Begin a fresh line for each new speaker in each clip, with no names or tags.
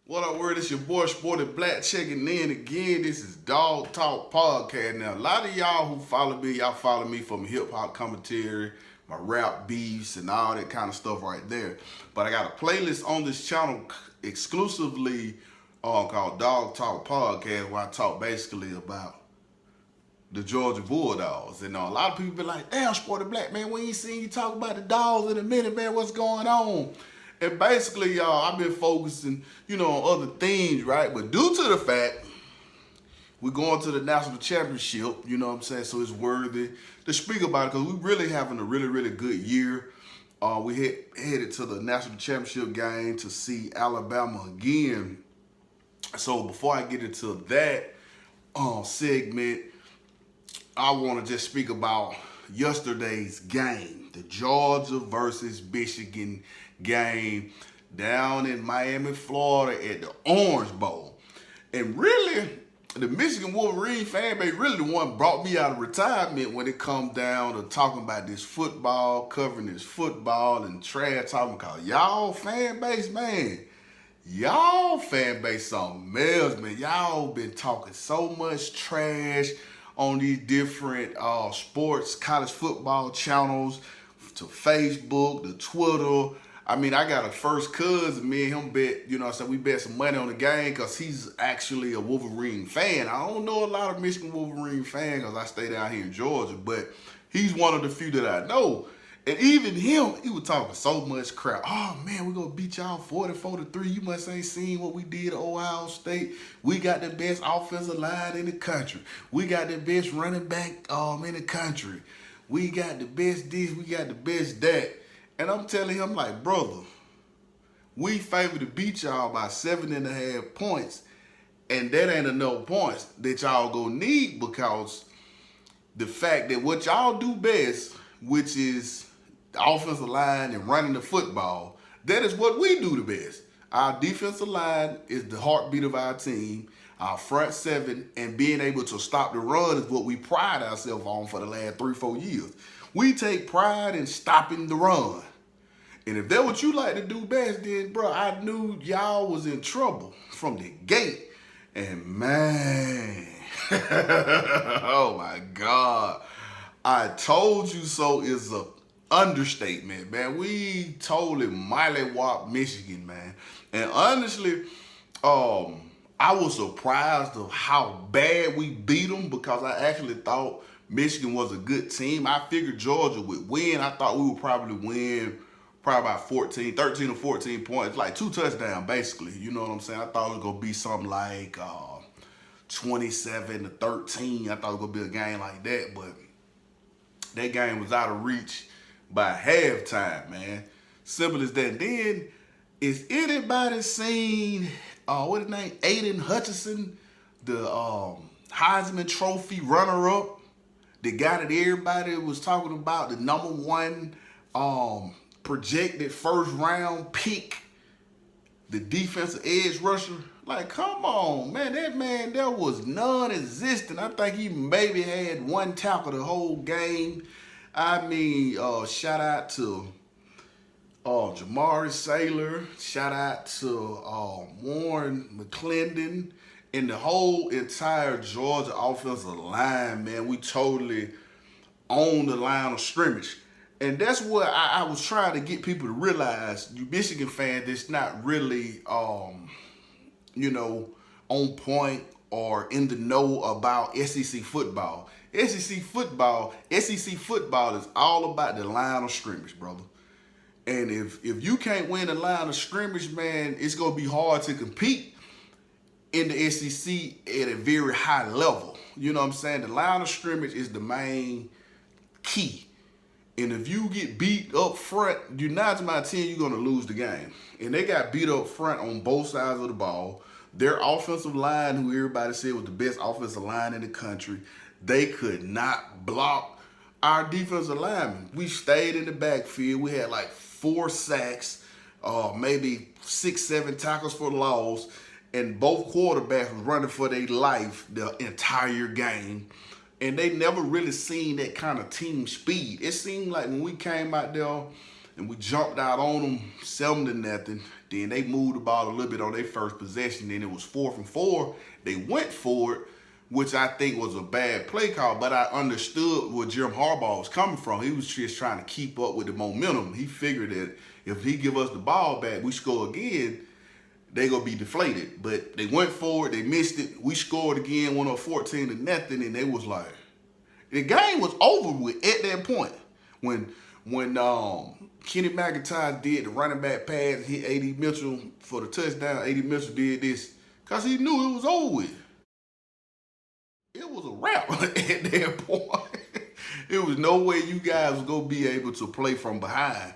What up, word? It's your boy Sporty Black checking in again. This is Dog Talk Podcast. Now, a lot of y'all who follow me, y'all follow me from hip hop commentary, my rap beefs, and all that kind of stuff right there. But I got a playlist on this channel exclusively called Dog Talk Podcast, where I talk basically about the Georgia Bulldogs. And a lot of people be like, damn, Sporty Black, man, we ain't seen you talk about the dogs in a minute, man. What's going on? And basically, y'all, I've been focusing, on other things, right? But due to the fact we're going to the national championship, you know what I'm saying? So it's worthy to speak about it because we're really having a really, really good year. We headed to the national championship game to see Alabama again. So before I get into that segment, I want to just speak about yesterday's game, the Georgia versus Michigan game down in Miami, Florida at the Orange Bowl. And really, the Michigan Wolverine fan base really the one brought me out of retirement when it comes down to talking about this football, covering this football and trash talking about y'all fan base, man. Y'all fan base something else, man. Y'all been talking so much trash on these different sports, college football channels, to Facebook, to Twitter. I mean, I got a first cousin, me and him bet, so we bet some money on the game because he's actually a Wolverine fan. I don't know a lot of Michigan Wolverine fans because I stay down here in Georgia, but he's one of the few that I know. And even him, he was talking so much crap. Oh, man, we're going to beat y'all 44-3. You must ain't seen what we did at Ohio State. We got the best offensive line in the country. We got the best running back in the country. We got the best this, we got the best that. And I'm telling him, like, brother, we favor to beat y'all by 7.5 points. And that ain't enough points that y'all gonna need because the fact that what y'all do best, which is the offensive line and running the football, that is what we do the best. Our defensive line is the heartbeat of our team. Our front seven and being able to stop the run is what we pride ourselves on for the last 3-4 years. We take pride in stopping the run. And if that's what you like to do best, then, bro, I knew y'all was in trouble from the gate. And, man, oh, my God. I told you so is a understatement, man. We totally mollywopped Michigan, man. And honestly, I was surprised of how bad we beat them because I actually thought Michigan was a good team. I figured Georgia would win. I thought we would probably win about 13 or 14 points, like 2 touchdowns, basically. You know what I'm saying? I thought it was going to be something like 27-13. I thought it was going to be a game like that, but that game was out of reach by halftime, man. Simple as that. Then, is anybody seen, what his name, Aiden Hutchinson, the Heisman Trophy runner-up? The guy that everybody was talking about, the number one projected first-round pick, the defensive edge rusher. Like, come on, man. That was non-existent. I think he maybe had 1 tackle the whole game. I mean, shout out to Jamari Saylor. Shout out to Warren McClendon. And the whole entire Georgia offensive line, man, we totally own the line of scrimmage. And that's what I was trying to get people to realize. You Michigan fans, that's not really, on point or in the know about SEC football. SEC football is all about the line of scrimmage, brother. And if you can't win the line of scrimmage, man, it's going to be hard to compete in the SEC at a very high level. You know what I'm saying? The line of scrimmage is the main key. And if you get beat up front, you're 9 times out of 10, you're going to lose the game. And they got beat up front on both sides of the ball. Their offensive line, who everybody said was the best offensive line in the country, they could not block our defensive linemen. We stayed in the backfield. We had like 4 sacks, maybe 6-7 tackles for loss. And both quarterbacks was running for their life the entire game. And they never really seen that kind of team speed. It seemed like when we came out there and we jumped out on them 7-0, Then they moved the ball a little bit on their first possession. Then it was 4th and 4. They went for it, which I think was a bad play call, but I understood where Jim Harbaugh was coming from. He was just trying to keep up with the momentum. He figured that if he give us the ball back, we score again, they gonna be deflated. But they went for it, they missed it. We scored again, went up 14-0, and they was like, the game was over with at that point. When Kenny McIntyre did the running back pass, hit A.D. Mitchell for the touchdown, A.D. Mitchell did this because he knew it was over with. It was a wrap at that point. It was no way you guys was going to be able to play from behind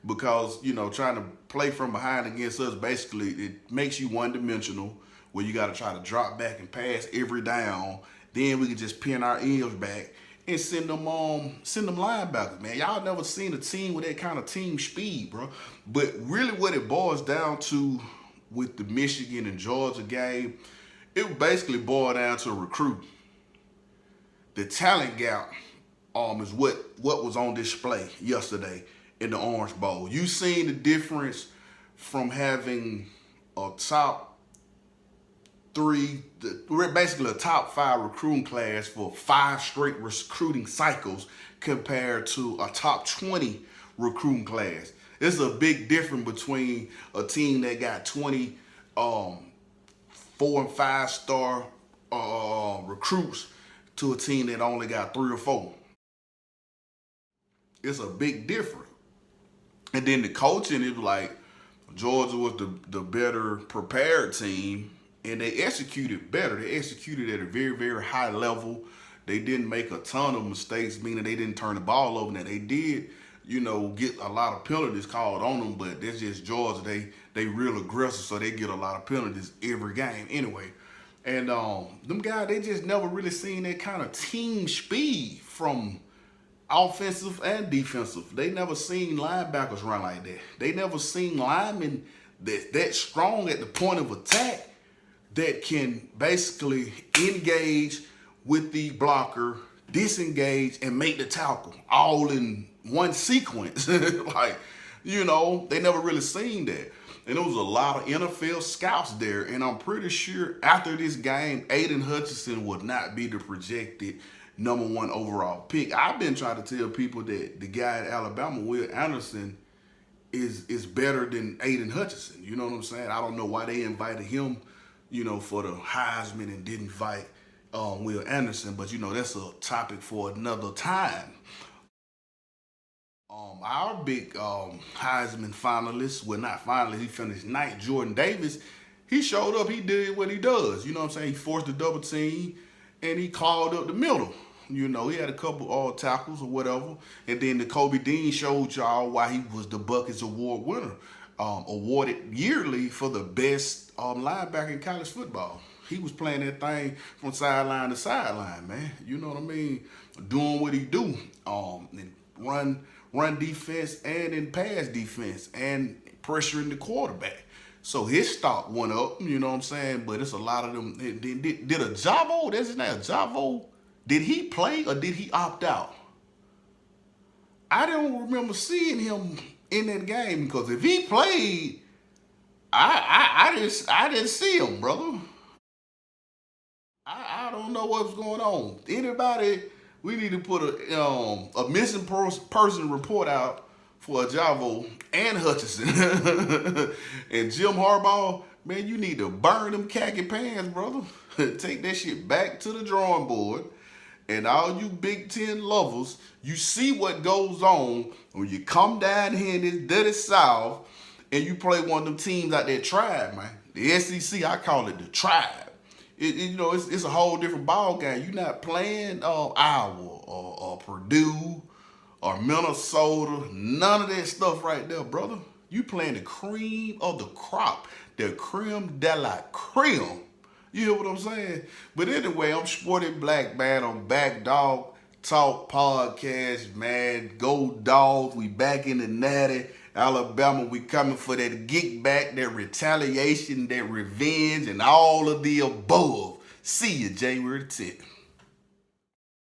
because, trying to play from behind against us, basically, it makes you one-dimensional where you got to try to drop back and pass every down. Then we can just pin our ears back and send them linebackers, man. Y'all never seen a team with that kind of team speed, bro. But really what it boils down to with the Michigan and Georgia game, it basically boiled down to recruiting. The talent gap is what was on display yesterday in the Orange Bowl. You seen the difference from having a top 3, basically a top 5 recruiting class for 5 straight recruiting cycles compared to a top 20 recruiting class. It's a big difference between a team that got 20 4- and 5-star recruits to a team that only got 3 or 4. It's a big difference. And then the coaching is like Georgia was the better prepared team. And they executed better. They executed at a very, very high level. They didn't make a ton of mistakes, meaning they didn't turn the ball over. Now, they did, get a lot of penalties called on them, but that's just Georgia. They real aggressive, so they get a lot of penalties every game anyway. And them guys, they just never really seen that kind of team speed from offensive and defensive. They never seen linebackers run like that. They never seen linemen that strong at the point of attack that can basically engage with the blocker, disengage, and make the tackle all in one sequence. They never really seen that. And there was a lot of NFL scouts there, and I'm pretty sure after this game, Aiden Hutchinson would not be the projected #1 overall pick. I've been trying to tell people that the guy at Alabama, Will Anderson, is better than Aiden Hutchinson. You know what I'm saying? I don't know why they invited him for the Heisman and didn't invite Will Anderson, but that's a topic for another time. Our big Heisman finalist, well, not finalist, he finished 9th, Jordan Davis, he showed up, he did what he does. You know what I'm saying? He forced the double team and he called up the middle. He had a couple tackles or whatever. And then the Kobe Dean showed y'all why he was the Buckets Award winner, awarded yearly for the best linebacker in college football. He was playing that thing from sideline to sideline, man. You know what I mean? Doing what he do. And run defense and in pass defense and pressuring the quarterback. So his stock went up, you know what I'm saying? But it's a lot of them. Did a Javo, that's his name, Javo, did he play or did he opt out? I don't remember seeing him in that game because if he played, I didn't see him, brother. I don't know what's going on. Anybody, we need to put a missing person report out for Javo and Hutchinson. And Jim Harbaugh, man, you need to burn them khaki pants, brother. Take that shit back to the drawing board. And all you Big Ten lovers, you see what goes on when you come down here in this dirty South and you play one of them teams out there, Tribe, man. The SEC, I call it the Tribe. It's a whole different ball game. You're not playing Iowa or Purdue or Minnesota, none of that stuff right there, brother. You playing the cream of the crop, the creme de la creme. You hear what I'm saying? But anyway, I'm Sporty Black, man. I'm back, dog. Talk podcast, man. Go Dogs. We back in the natty. Alabama, we coming for that get back, that retaliation, that revenge, and all of the above. See you January 10th.